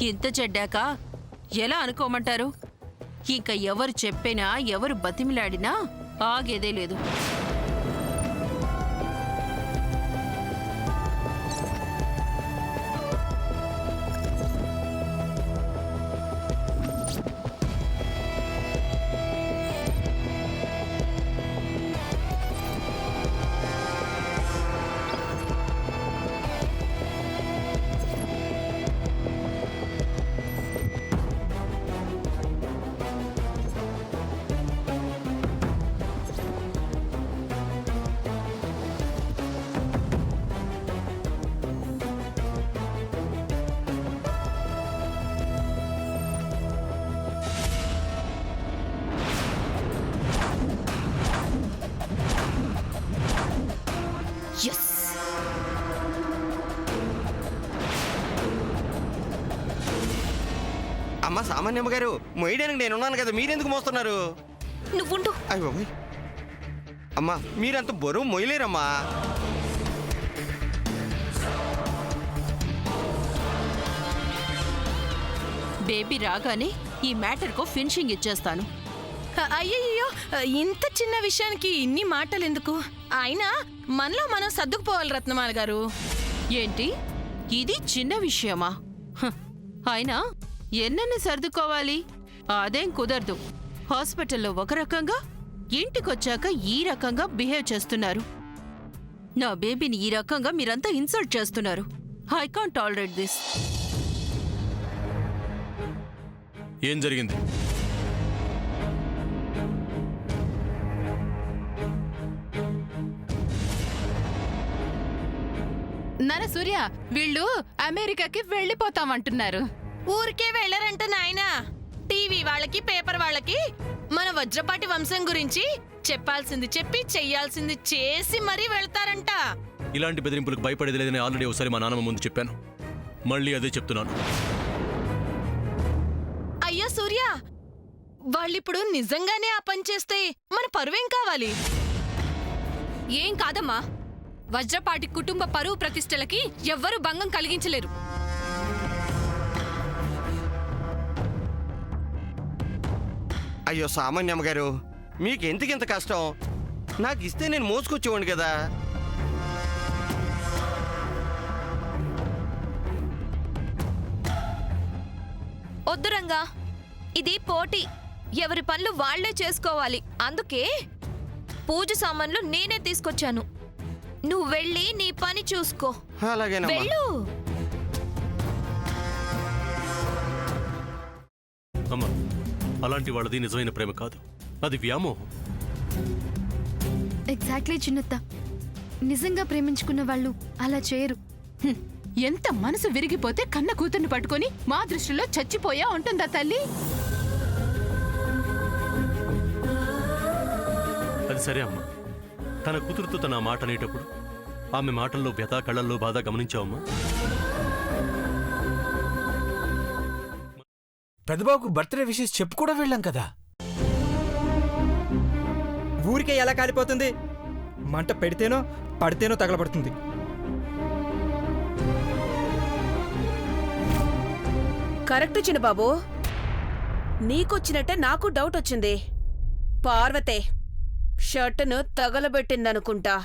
ఇంత చెడ్డాక ఎలా అనుకోమంటారు? ఇంకా ఎవరు చెప్పినా ఎవరు బతిమిలాడినా ఆగేదే లేదు. అమ్మ సామాన్యమ్మ గారు, మొయ్యడానికి నేనున్నాను కదా, మీరెందుకు మోస్తున్నారు? నువ్వుండు. అయ్యో అమ్మా, మీరంత బరువు మొయ్యలేరమ్మా. బేబీ రాగానే ఈ మ్యాటర్కు ఫినిషింగ్ ఇచ్చేస్తాను. అయ్యయ్యో, ఇంత చిన్న విషయానికి ఇన్ని మాటలు ఎందుకు? అయినా మనలో మనం సర్దుకుపోవాలి రత్నమాల గారు. ఏంటి, ఇది చిన్న విషయమా? అయినా ఎన్నెన్ని సర్దుకోవాలి? అదేం కుదరదు. హాస్పిటల్లో ఒక రకంగా, ఇంటికొచ్చాక ఈ రకంగా బిహేవ్ చేస్తున్నారు. నా బేబీని ఈ రకంగా మీరంతా ఇన్సల్ట్ చేస్తున్నారు. I can't tolerate this. ఏం జరిగింది? నాన్న సూర్య, వీళ్ళు అమెరికాకి వెళ్ళిపోతామంటున్నారు. ఊరికే వెళ్ళరంట నాయనా. టీవీ వాళ్ళకి, పేపర్ వాళ్ళకి మన వజ్రపాటి వంశం గురించి చెప్పాల్సింది చెప్పి చెయ్యాల్సింది చేసి మరీ వెళ్తారంట. ఇలాంటి బెదిరింపులకు భయపడేది లేదని ఆల్రెడీ ఒకసారి మా నాన్నమ్మ ముందు చెప్పాను. మళ్ళీ అదే చెప్తున్నాను. అయ్యో సూర్య, వాళ్ళిప్పుడు నిజంగానే ఆ పని చేస్తే మన పరువేం కావాలి? ఏం కాదమ్మా, వజ్రపాటి కుటుంబ పరువు ప్రతిష్టలకి ఎవ్వరూ భంగం కలిగించలేరు. అయ్యో సామాన్యమ్మ గారు, మీకెందుకింత కష్టం? నాకు ఇస్తే నేను మోసుకొచ్చేవాడిని కదా. వద్దు రంగా, ఇది పోటీ. ఎవరి పనులు వాళ్లే చేసుకోవాలి. అందుకే పూజ సామాన్లు నేనే తీసుకొచ్చాను. నువ్వు వెళ్ళి నీ పని చూసుకో. అలాగేనమ్మా. వెళ్ళు. అమ్మా, అలాంటి వాళ్ళది నిజమైన ప్రేమ కాదు, అది వ్యామోహం. ఎగ్జాక్ట్లీ చిన్నత్త, నిజంగా ప్రేమించుకున్న వాళ్ళు అలా చేయరు. ఎంత మనసు విరిగిపోతే కన్న కూతుర్ని పట్టుకొని మా దృష్టిలో చచ్చిపోయా ఉంటుందా తల్లి? అది సరే అమ్మా, తన కూతురుతో తన మాట అనేటప్పుడు ఆమె మాటల్లో వ్యథ, కళ్ళల్లో బాధ గమనించావమ్మా? పెద్దబాబుకు బర్త్డే విషెస్ చెప్పు కూడా వెళ్ళాం కదా. ఊరికే ఎలా కాలిపోతుంది? మంట పెడితేనో పడితేనో తగలబడుతుంది. కరెక్ట్ చిన్నబాబు, నీకొచ్చినట్టే నాకు డౌట్ వచ్చింది. పార్వతే షర్టును తగలబెట్టిందనుకుంటా.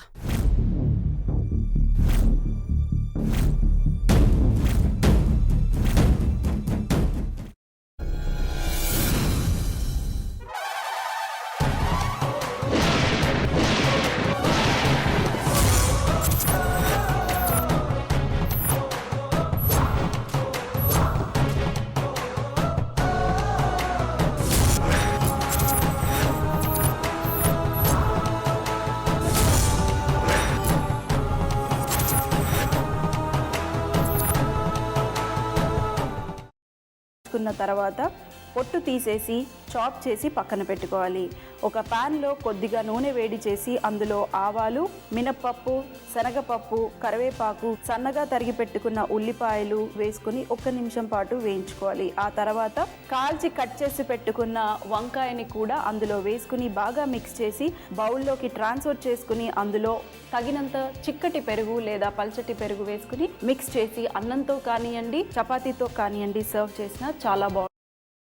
కున్న తర్వాత పొట్టు తీసేసి చాప్ చేసి పక్కన పెట్టుకోవాలి. ఒక ప్యాన్లో కొద్దిగా నూనె వేడి చేసి అందులో ఆవాలు, మినప్పప్పు, శనగపప్పు, కరివేపాకు, సన్నగా తరిగి పెట్టుకున్న ఉల్లిపాయలు వేసుకుని 1 నిమిషం పాటు వేయించుకోవాలి. ఆ తర్వాత కాల్చి కట్ చేసి పెట్టుకున్న వంకాయని కూడా అందులో వేసుకుని బాగా మిక్స్ చేసి బౌల్లోకి ట్రాన్స్ఫర్ చేసుకుని అందులో తగినంత చిక్కటి పెరుగు లేదా పల్చటి పెరుగు వేసుకుని మిక్స్ చేసి అన్నంతో కానివ్వండి, చపాతీతో కానివ్వండి సర్వ్ చేసినా చాలా బాగుంటుంది.